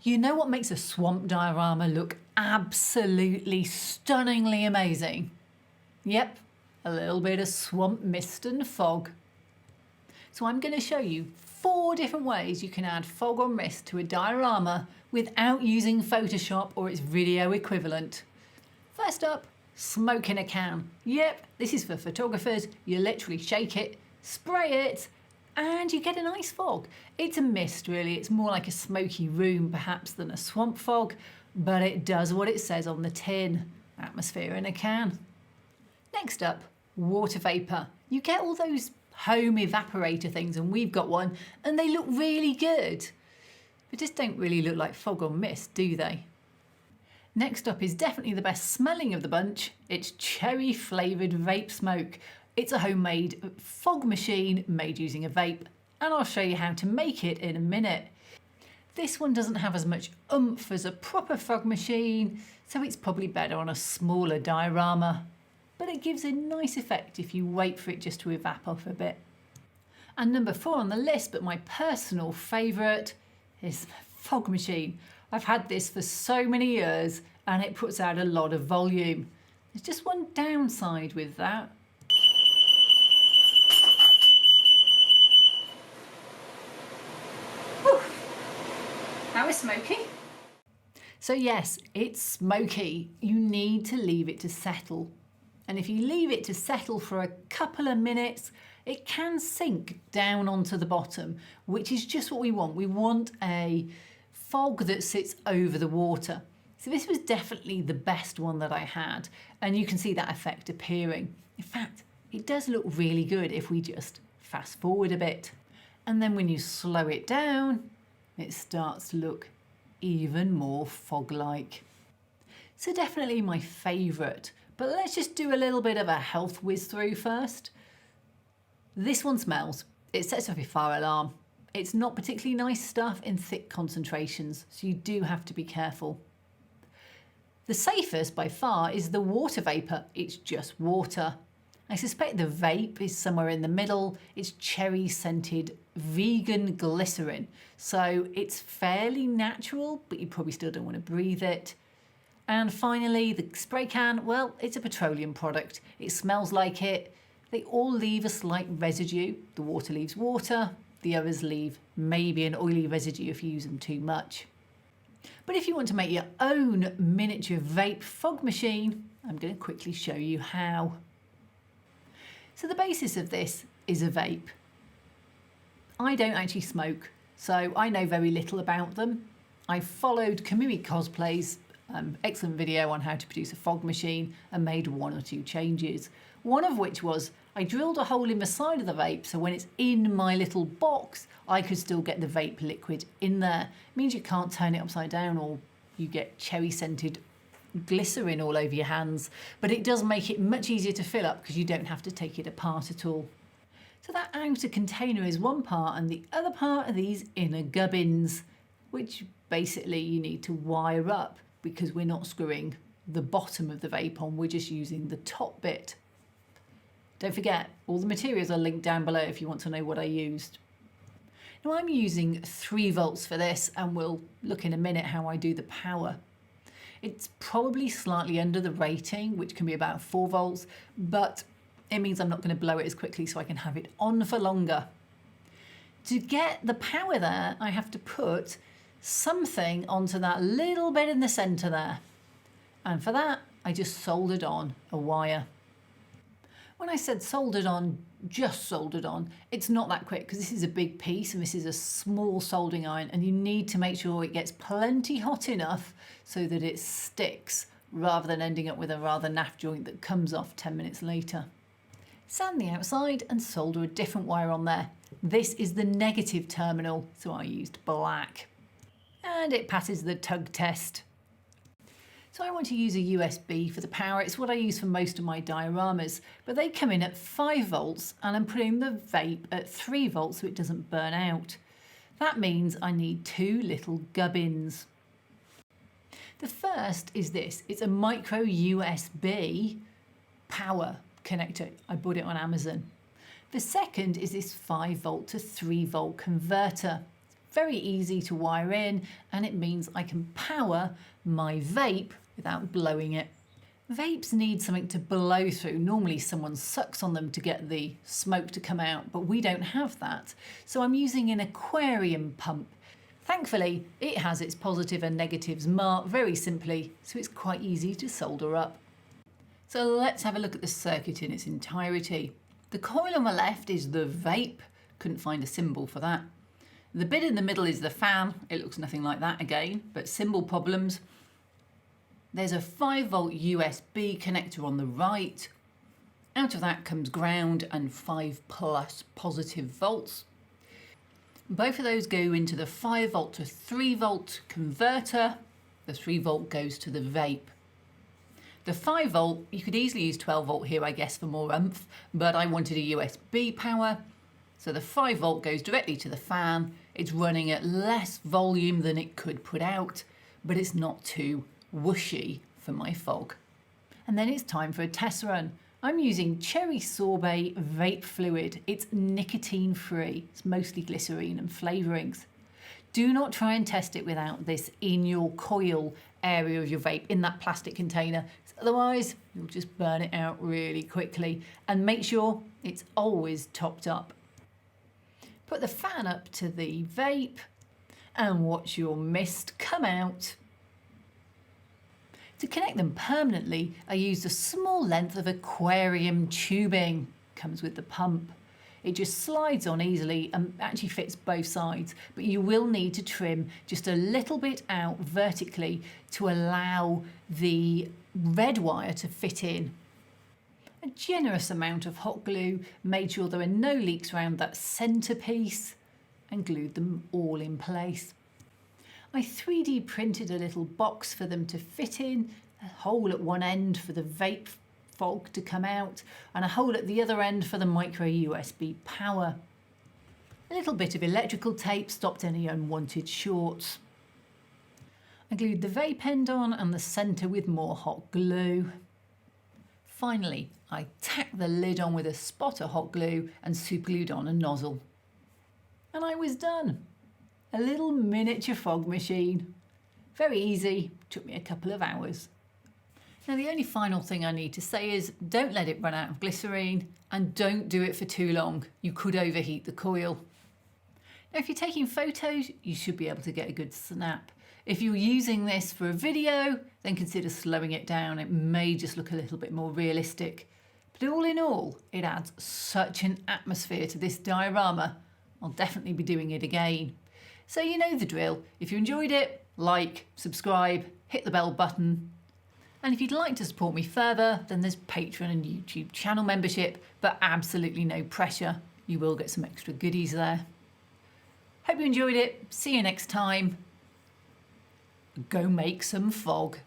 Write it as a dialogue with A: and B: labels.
A: You know what makes a swamp diorama look absolutely stunningly amazing? Yep, a little bit of swamp mist and fog. So I'm going to show you 4 different ways you can add fog or mist to a diorama without using Photoshop or its video equivalent. First up, smoke in a can. Yep, this is for photographers. You literally shake it, spray it, and you get a nice fog. It's a mist really, it's more like a smoky room perhaps than a swamp fog, but it does what it says on the tin, atmosphere in a can. Next up, water vapour. You get all those home evaporator things, and we've got one, and they look really good. But just don't really look like fog or mist, do they? Next up is definitely the best smelling of the bunch. It's cherry flavoured vape smoke. It's a homemade fog machine made using a vape, and I'll show you how to make it in a minute. This one doesn't have as much oomph as a proper fog machine, so it's probably better on a smaller diorama, but it gives a nice effect if you wait for it just to evap off a bit. And number 4 on the list, but my personal favourite, is the fog machine. I've had this for so many years and it puts out a lot of volume. There's just one downside with that. Now it's smoky. So yes, it's smoky. You need to leave it to settle. And if you leave it to settle for a couple of minutes, it can sink down onto the bottom, which is just what we want. We want a fog that sits over the water. So this was definitely the best one that I had, and you can see that effect appearing. In fact, it does look really good if we just fast forward a bit. And then when you slow it down, it starts to look even more fog-like. So definitely my favourite, but let's just do a little bit of a health whiz through first. This one smells. It sets off your fire alarm. It's not particularly nice stuff in thick concentrations, so you do have to be careful. The safest by far is the water vapour. It's just water. I suspect the vape is somewhere in the middle. It's cherry scented vegan glycerin. So it's fairly natural, but you probably still don't want to breathe it. And finally, the spray can, well, it's a petroleum product. It smells like it. They all leave a slight residue. The water leaves water. The others leave maybe an oily residue if you use them too much. But if you want to make your own miniature vape fog machine, I'm going to quickly show you how. So the basis of this is a vape. I don't actually smoke, so I know very little about them. I followed Kamui Cosplay's excellent video on how to produce a fog machine and made 1 or 2 changes. One of which was I drilled a hole in the side of the vape, so when it's in my little box, I could still get the vape liquid in there. It means you can't turn it upside down or you get cherry scented glycerin all over your hands, but it does make it much easier to fill up because you don't have to take it apart at all. So that outer container is one part, and the other part are these inner gubbins, which basically you need to wire up because we're not screwing the bottom of the vape on, we're just using the top bit. Don't forget, all the materials are linked down below if you want to know what I used. Now I'm using 3 volts for this, and we'll look in a minute how I do the power. It's probably slightly under the rating, which can be about 4 volts, but it means I'm not going to blow it as quickly, so I can have it on for longer. To get the power there, I have to put something onto that little bit in the centre there. And for that, I just soldered on a wire. When I said soldered on, just soldered on, it's not that quick because this is a big piece and this is a small soldering iron, and you need to make sure it gets plenty hot enough so that it sticks rather than ending up with a rather naff joint that comes off 10 minutes later. Sand the outside and solder a different wire on there. This is the negative terminal, so I used black. And it passes the tug test. So I want to use a USB for the power. It's what I use for most of my dioramas, but they come in at 5 volts and I'm putting the vape at 3 volts so it doesn't burn out. That means I need 2 little gubbins. The first is this. It's a micro USB power connector. I bought it on Amazon. The second is this 5 volt to 3 volt converter. very easy to wire in, and it means I can power my vape without blowing it. Vapes need something to blow through. Normally someone sucks on them to get the smoke to come out, but we don't have that. So I'm using an aquarium pump. Thankfully, it has its positive and negatives marked very simply, so it's quite easy to solder up. So let's have a look at the circuit in its entirety. The coil on the left is the vape. Couldn't find a symbol for that. The bit in the middle is the fan. It looks nothing like that again, but symbol problems. There's a 5-volt USB connector on the right. Out of that comes ground and 5+ positive volts. Both of those go into the 5-volt to 3-volt converter. The 3-volt goes to the vape. The 5-volt, you could easily use 12-volt here, I guess, for more oomph, but I wanted a USB power. So the 5-volt goes directly to the fan. It's running at less volume than it could put out, but it's not too whooshy for my fog. And then it's time for a test run. I'm using cherry sorbet vape fluid. It's nicotine free. It's mostly glycerine and flavourings. Do not try and test it without this in your coil area of your vape, in that plastic container. Otherwise, you'll just burn it out really quickly. And make sure it's always topped up. Put the fan up to the vape and watch your mist come out. To connect them permanently, I used a small length of aquarium tubing. Comes with the pump. It just slides on easily and actually fits both sides, but you will need to trim just a little bit out vertically to allow the red wire to fit in. A generous amount of hot glue made sure there were no leaks around that centerpiece and glued them all in place. I 3D printed a little box for them to fit in, a hole at one end for the vape fog to come out, and a hole at the other end for the micro USB power. A little bit of electrical tape stopped any unwanted shorts. I glued the vape end on and the centre with more hot glue. Finally, I tacked the lid on with a spot of hot glue and superglued on a nozzle. And I was done. A little miniature fog machine. Very easy, took me a couple of hours. Now the only final thing I need to say is don't let it run out of glycerine and don't do it for too long. You could overheat the coil. Now if you're taking photos, you should be able to get a good snap. If you're using this for a video, then consider slowing it down. It may just look a little bit more realistic. But all in all, it adds such an atmosphere to this diorama. I'll definitely be doing it again. So you know the drill. If you enjoyed it, like, subscribe, hit the bell button. And if you'd like to support me further, then there's Patreon and YouTube channel membership, but absolutely no pressure. You will get some extra goodies there. Hope you enjoyed it. See you next time. Go make some fog.